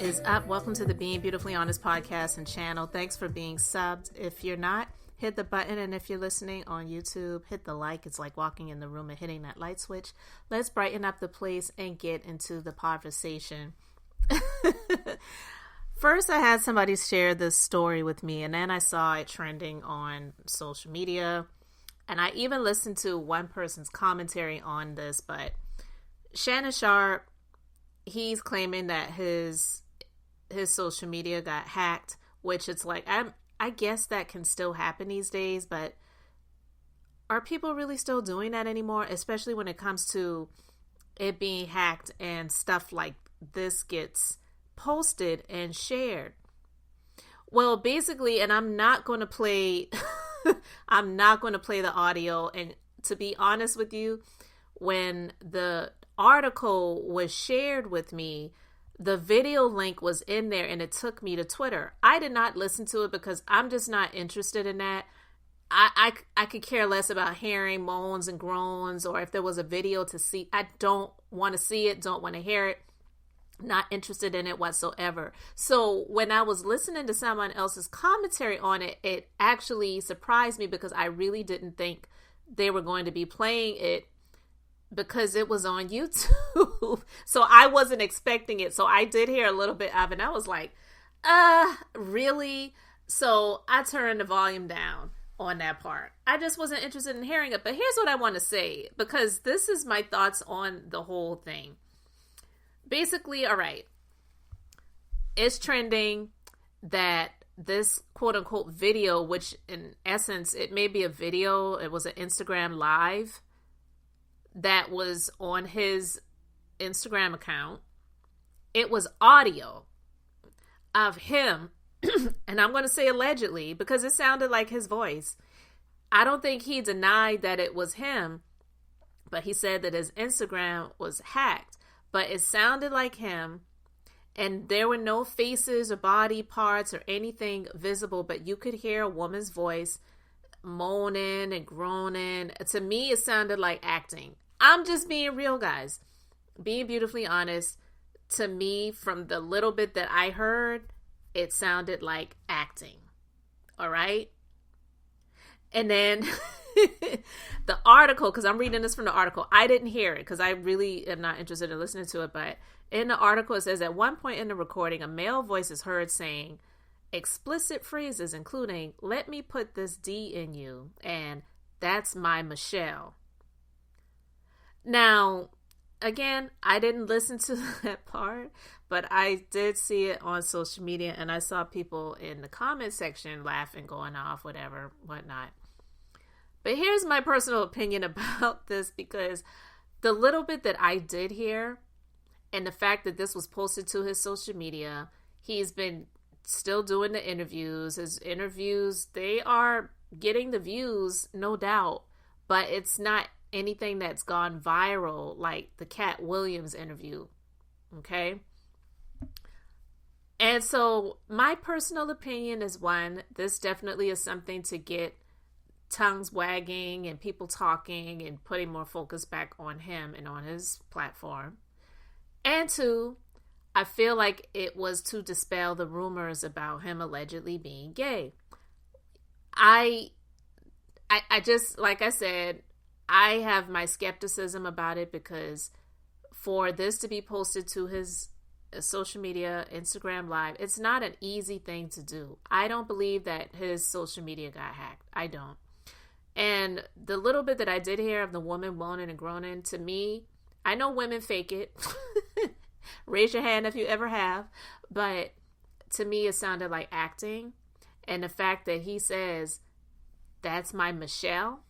is up? Welcome to the Being Beautifully Honest podcast and channel. Thanks for being subbed. If you're not, hit the button, and if you're listening on YouTube, hit the like. It's like walking in the room and hitting that light switch. Let's brighten up the place and get into the conversation. First, I had somebody share this story with me, and then I saw it trending on social media, and I even listened to one person's commentary on this. But Shannon Sharp, he's claiming that his social media got hacked, which it's like, I guess that can still happen these days, but are people really still doing that anymore? Especially when it comes to it being hacked and stuff like this gets posted and shared. Well, basically, and I'm not going to play the audio. And to be honest with you, when the article was shared with me, the video link was in there and it took me to Twitter. I did not listen to it because I'm just not interested in that. I could care less about hearing moans and groans, or if there was a video to see. I don't want to see it, don't want to hear it, not interested in it whatsoever. So when I was listening to someone else's commentary on it, it actually surprised me because I really didn't think they were going to be playing it, because it was on YouTube. So I wasn't expecting it. So I did hear a little bit of it, and I was like, really? So I turned the volume down on that part. I just wasn't interested in hearing it. But here's what I want to say, because this is my thoughts on the whole thing. Basically, all right, it's trending that this quote unquote video, which in essence, it may be a video, it was an Instagram live that was on his Instagram account. It was audio of him, and I'm going to say allegedly because it sounded like his voice. I don't think he denied that it was him, but he said that his Instagram was hacked, but it sounded like him, and there were no faces or body parts or anything visible, but you could hear a woman's voice moaning and groaning. To me, it sounded like acting. I'm just being real, guys. Being beautifully honest. To me, from the little bit that I heard, it sounded like acting. All right? And then the article, because I'm reading this from the article. I didn't hear it because I really am not interested in listening to it. But in the article, it says, at one point in the recording, a male voice is heard saying explicit phrases, including, "Let me put this D in you," and "That's my Michelle." Now, again, I didn't listen to that part, but I did see it on social media, and I saw people in the comment section laughing, going off, whatever, whatnot. But here's my personal opinion about this, because the little bit that I did hear, and the fact that this was posted to his social media, he's been still doing the interviews. His interviews, they are getting the views, no doubt, but it's not anything that's gone viral like the Cat Williams interview. Okay? And so my personal opinion is, one, this definitely is something to get tongues wagging and people talking and putting more focus back on him and on his platform. And two, I feel like it was to dispel the rumors about him allegedly being gay. I just, like I said, I have my skepticism about it, because for this to be posted to his social media, Instagram live, it's not an easy thing to do. I don't believe that his social media got hacked. I don't. And the little bit that I did hear of the woman moaning and groaning, to me, I know women fake it. Raise your hand if you ever have. But to me, it sounded like acting. And the fact that he says, "That's my Michelle,"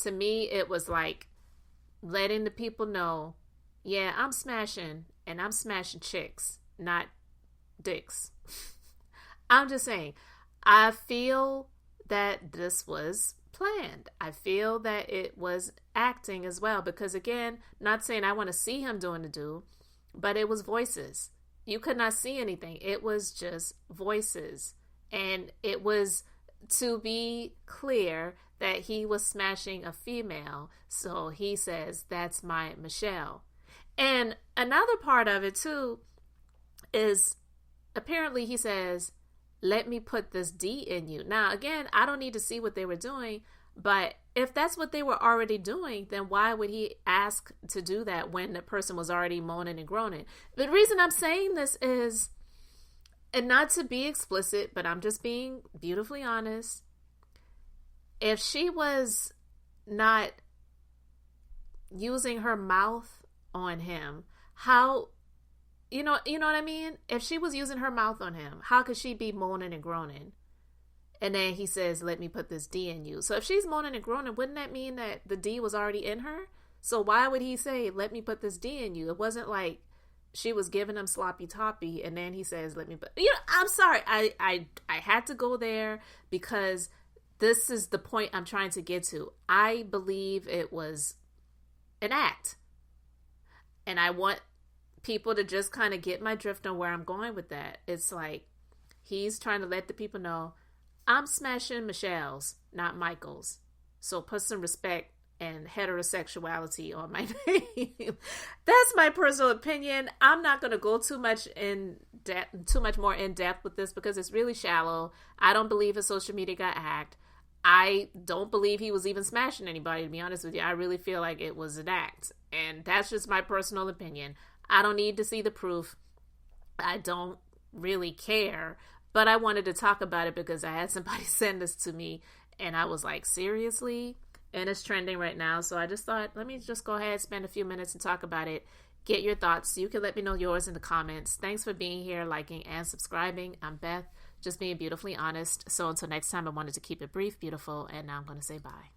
to me, it was like letting the people know, yeah, I'm smashing, and I'm smashing chicks, not dicks. I'm just saying, I feel that this was planned. I feel that it was acting as well, because again, not saying I want to see him doing the do, but it was voices. You could not see anything. It was just voices. And it was, to be clear, that he was smashing a female. So he says, "That's my Michelle." And another part of it too is apparently he says, let me put this D in you. Now, again, I don't need to see what they were doing, but if that's what they were already doing, then why would he ask to do that when the person was already moaning and groaning? The reason I'm saying this is, and not to be explicit, but I'm just being beautifully honest. If she was not using her mouth on him, how, you know what I mean? If she was using her mouth on him, how could she be moaning and groaning? And then he says, let me put this D in you. So if she's moaning and groaning, wouldn't that mean that the D was already in her? So why would he say, let me put this D in you? It wasn't like she was giving him sloppy toppy, and then he says, let me put, I'm sorry. I had to go there because this is the point I'm trying to get to. I believe it was an act. And I want people to just kind of get my drift on where I'm going with that. It's like, he's trying to let the people know, I'm smashing Michelle's, not Michael's. So put some respect and heterosexuality on my name. That's my personal opinion. I'm not going to go too much more in depth with this because it's really shallow. I don't believe his social media got hacked. I don't believe he was even smashing anybody, to be honest with you. I really feel like it was an act. And that's just my personal opinion. I don't need to see the proof. I don't really care. But I wanted to talk about it because I had somebody send this to me. And I was like, seriously? And it's trending right now. So I just thought, let me just go ahead, spend a few minutes and talk about it. Get your thoughts. You can let me know yours in the comments. Thanks for being here, liking, and subscribing. I'm Beth, just being beautifully honest. So until next time, I wanted to keep it brief, beautiful, and now I'm going to say bye.